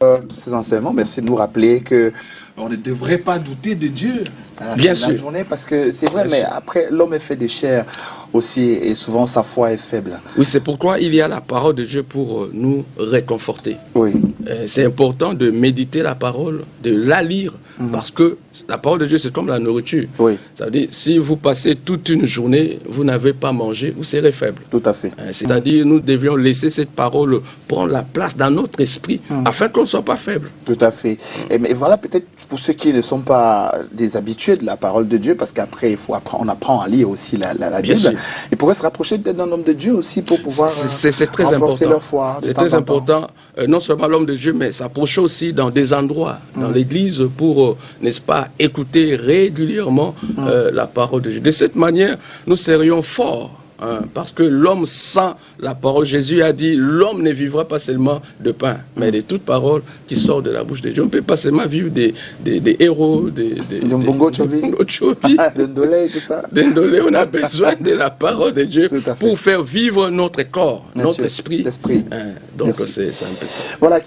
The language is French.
tous ces enseignements. Merci de nous rappeler que on ne devrait pas douter de Dieu à la Bien fin de la sûr. journée, parce que c'est vrai, Bien mais sûr. après, l'homme est fait de chair aussi, et souvent sa foi est faible. Oui, c'est pourquoi il y a la parole de Dieu pour nous réconforter. Oui, C'est important de méditer la parole, de la lire, parce que la parole de Dieu, c'est comme la nourriture. oui, Ça veut dire, si vous passez toute une journée, vous n'avez pas mangé, vous serez faible. tout à fait. C'est-à-dire, nous devions laisser cette parole prendre la place dans notre esprit, afin qu'on ne soit pas faible. Tout à fait. Mais voilà, peut-être pour ceux qui ne sont pas des habitués de la parole de Dieu, parce qu'après, on apprend à lire aussi la Bien Bible. sûr. Ils pourraient se rapprocher peut-être d'un homme de Dieu aussi pour pouvoir C'est très renforcer important. leur foi. C'est très important, non seulement l'homme de Dieu, mais s'approcher aussi dans des endroits, dans l'église, pour, n'est-ce pas, écouter régulièrement la parole de Dieu. De cette manière, nous serions forts. Parce que l'homme sans la parole, Jésus a dit, l'homme ne vivra pas seulement de pain, mais de toute parole qui sort de la bouche de Dieu. On ne peut pas seulement vivre des héros, des Mbongo Chobi, de Ndolé, tout ça. D'Indolé, on a besoin de la parole de Dieu Tout à fait. pour faire vivre notre corps, Bien notre sûr, esprit. l'esprit. Donc Merci. c'est un peu ça. Voilà qui est